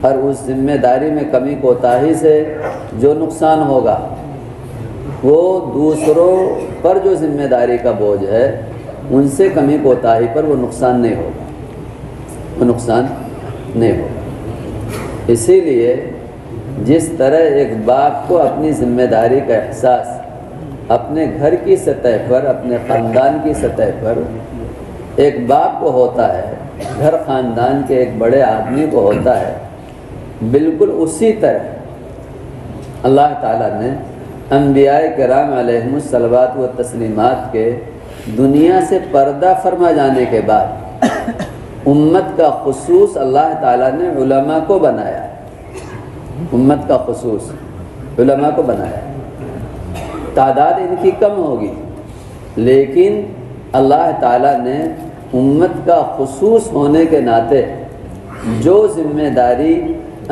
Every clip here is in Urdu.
اور اس ذمہ داری میں کمی کوتاہی سے جو نقصان ہوگا وہ دوسروں پر جو ذمہ داری کا بوجھ ہے ان سے کمی کوتاہی پر وہ نقصان نہیں ہوگا، وہ نقصان نہیں ہوگا۔ اسی لیے جس طرح ایک باپ کو اپنی ذمہ داری کا احساس اپنے گھر کی سطح پر، اپنے خاندان کی سطح پر ایک باپ کو ہوتا ہے، گھر خاندان کے ایک بڑے آدمی کو ہوتا ہے، بالکل اسی طرح اللہ تعالیٰ نے انبیاء کرام علیہم الصلوات و تسلیمات کے دنیا سے پردہ فرما جانے کے بعد امت کا خصوص اللہ تعالیٰ نے علماء کو بنایا، امت کا خصوص علماء کو بنایا۔ تعداد ان کی کم ہوگی لیکن اللہ تعالیٰ نے امت کا خصوص ہونے کے ناطے جو ذمہ داری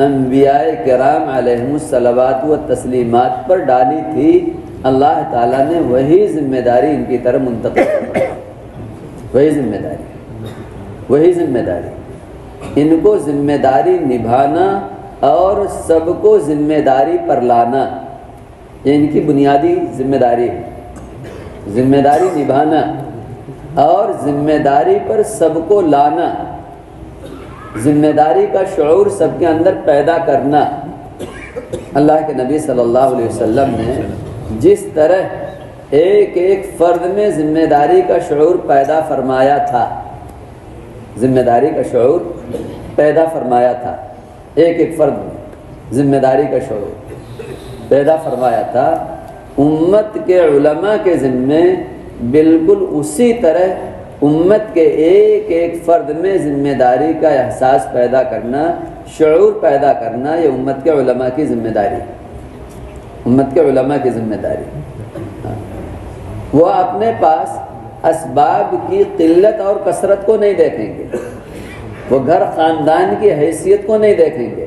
انبیاء کرام علیہم الصلوات و تسلیمات پر ڈالی تھی، اللہ تعالیٰ نے وہی ذمہ داری ان کی طرف منتقل کی، وہی ذمہ داری ان کو ذمہ داری نبھانا اور سب کو ذمہ داری پر لانا، یہ ان کی بنیادی ذمہ داری ہے۔ ذمہ داری نبھانا اور ذمہ داری پر سب کو لانا، ذمہ داری کا شعور سب کے اندر پیدا کرنا۔ اللہ کے نبی صلی اللہ علیہ وسلم نے جس طرح ایک ایک فرد میں ذمہ داری کا شعور پیدا فرمایا تھا، ذمہ داری کا شعور پیدا فرمایا تھا، ایک ایک فرد میں ذمہ داری کا شعور پیدا فرمایا تھا، امت کے علماء کے ذمے بالکل اسی طرح امت کے ایک ایک فرد میں ذمہ داری کا احساس پیدا کرنا، شعور پیدا کرنا، یہ امت کے علماء کی ذمہ داری، امت کے علماء کی ذمہ داری۔ وہ اپنے پاس اسباب کی قلت اور کثرت کو نہیں دیکھیں گے، وہ گھر خاندان کی حیثیت کو نہیں دیکھیں گے،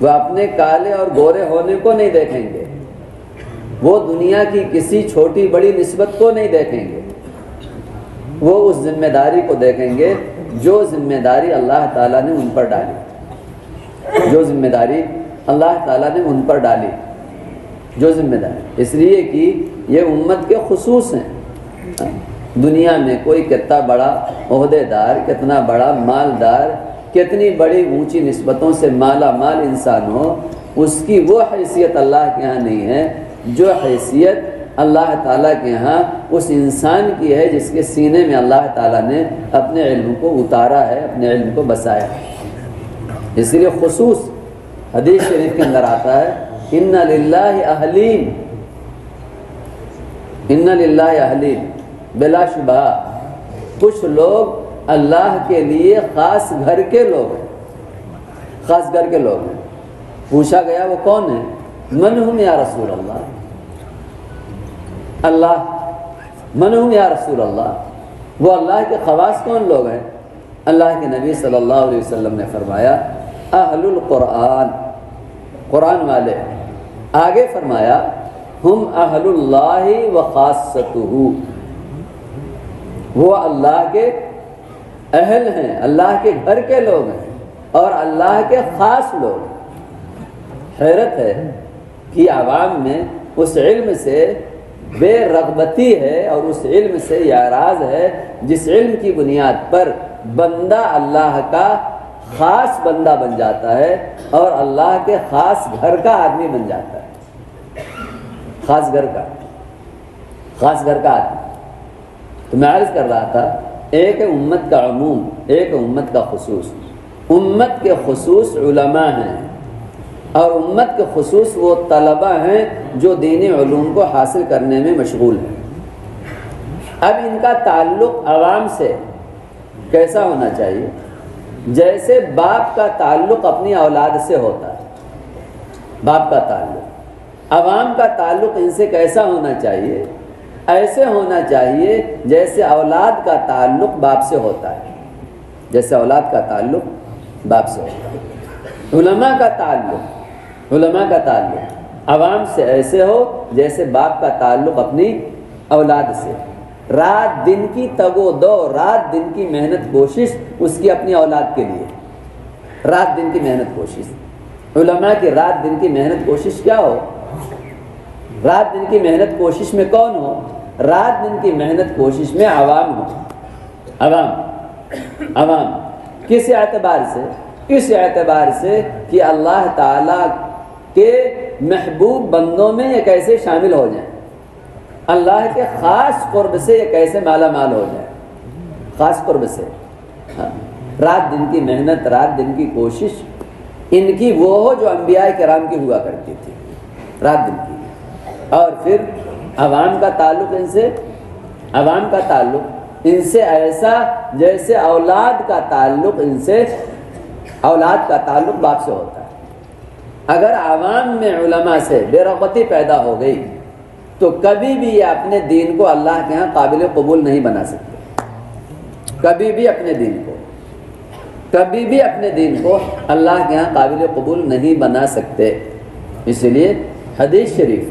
وہ اپنے کالے اور گورے ہونے کو نہیں دیکھیں گے، وہ دنیا کی کسی چھوٹی بڑی نسبت کو نہیں دیکھیں گے، وہ اس ذمہ داری کو دیکھیں گے جو ذمہ داری اللہ تعالیٰ نے ان پر ڈالی، جو ذمہ داری اللہ تعالیٰ نے ان پر ڈالی، جو ذمہ داری، اس لیے کہ یہ امت کے خصوص ہیں۔ دنیا میں کوئی کتنا بڑا عہدے دار، کتنا بڑا مالدار، کتنی بڑی اونچی نسبتوں سے مالا مال انسان ہو، اس کی وہ حیثیت اللہ کے ہاں نہیں ہے جو حیثیت اللہ تعالیٰ کے ہاں اس انسان کی ہے جس کے سینے میں اللہ تعالیٰ نے اپنے علم کو اتارا ہے، اپنے علم کو بسایا ہے۔ اس لیے خصوص حدیث شریف کے اندر آتا ہے ان للہ اہلین، ان للہ اہلین، بلا شبہ کچھ لوگ اللہ کے لیے خاص گھر کے لوگ ہیں، خاص گھر کے لوگ ہیں۔ پوچھا گیا وہ کون ہیں؟ من ہم یا رسول اللہ، اللہ من ہم یا رسول اللہ، وہ اللہ کے خواص کون لوگ ہیں؟ اللہ کے نبی صلی اللہ علیہ وسلم نے فرمایا اہل القرآن، قرآن والے۔ آگے فرمایا ہم اہل اللہ و خاصتہ، وہ اللہ کے اہل ہیں، اللہ کے گھر کے لوگ ہیں اور اللہ کے خاص لوگ ہیں۔ حیرت ہے کہ عوام میں اس علم سے بے رغبتی ہے اور اس علم سے اعراض ہے جس علم کی بنیاد پر بندہ اللہ کا خاص بندہ بن جاتا ہے اور اللہ کے خاص گھر کا آدمی بن جاتا ہے، خاص گھر کا آدمی۔ تو میں عرض کر رہا تھا ایک ہے امت کا عموم، ایک ہے امت کا خصوص۔ امت کے خصوص علماء ہیں اور امت کے خصوص وہ طلبہ ہیں جو دینی علوم کو حاصل کرنے میں مشغول ہیں۔ اب ان کا تعلق عوام سے کیسا ہونا چاہیے؟ جیسے باپ کا تعلق اپنی اولاد سے ہوتا ہے، باپ کا تعلق، عوام کا تعلق ان سے کیسا ہونا چاہیے؟ ایسے ہونا چاہیے جیسے اولاد کا تعلق باپ سے ہوتا ہے، جیسے اولاد کا تعلق باپ سے ہوتا ہے۔ علماء کا تعلق عوام سے ایسے ہو جیسے باپ کا تعلق اپنی اولاد سے۔ رات دن کی تگ و دو، رات دن کی محنت کوشش اس کی اپنی اولاد کے لیے، رات دن کی محنت کوشش. علماء کی رات دن کی محنت کوشش کیا ہو؟ رات دن کی محنت کوشش میں کون ہو؟ رات دن کی محنت کوشش میں عوام ہو. عوام کس اعتبار سے؟ اس اعتبار سے کہ اللہ تعالیٰ کے محبوب بندوں میں یہ کیسے شامل ہو جائیں، اللہ کے خاص قرب سے یہ کیسے مالا مال ہو جائے، خاص قرب سے. رات دن کی محنت، رات دن کی کوشش ان کی وہ ہو جو انبیاء کرام کی ہوا کرتی تھی، رات دن کی. اور پھر عوام کا تعلق ان سے ایسا جیسے اولاد کا تعلق باپ سے ہوتا ہے. اگر عوام میں علماء سے بے رغبتی پیدا ہو گئی تو کبھی بھی یہ اپنے دین کو اللہ کے ہاں قابل قبول نہیں بنا سکتے. کبھی بھی اپنے دین کو اللہ کے ہاں قابل قبول نہیں بنا سکتے. اس لیے حدیث شریف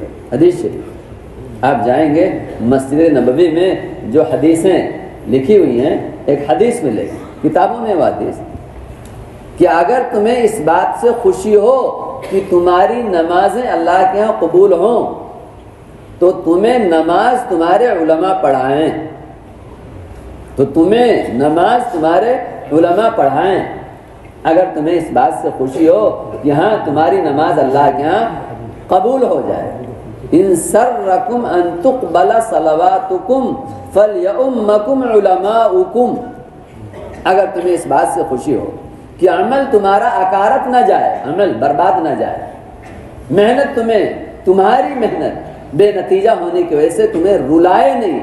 آپ جائیں گے مسجد نبوی میں جو حدیثیں لکھی ہوئی ہیں، ایک حدیث ملے گی کتابوں میں، وہ حدیث کہ اگر تمہیں اس بات سے خوشی ہو کہ تمہاری نمازیں اللہ کے ہاں قبول ہوں تو تمہیں نماز تمہارے علماء پڑھائیں. اگر تمہیں اس بات سے خوشی ہو کہ ہاں تمہاری نماز اللہ کے ہاں قبول ہو جائے. ان سرکم ان تقبل صلواتکم فلیؤمکم علماؤکم. اگر تمہیں اس بات سے خوشی ہو کہ عمل تمہارا اکارت نہ جائے، عمل برباد نہ جائے، محنت تمہاری محنت بے نتیجہ ہونے کی وجہ سے تمہیں رلائے نہیں،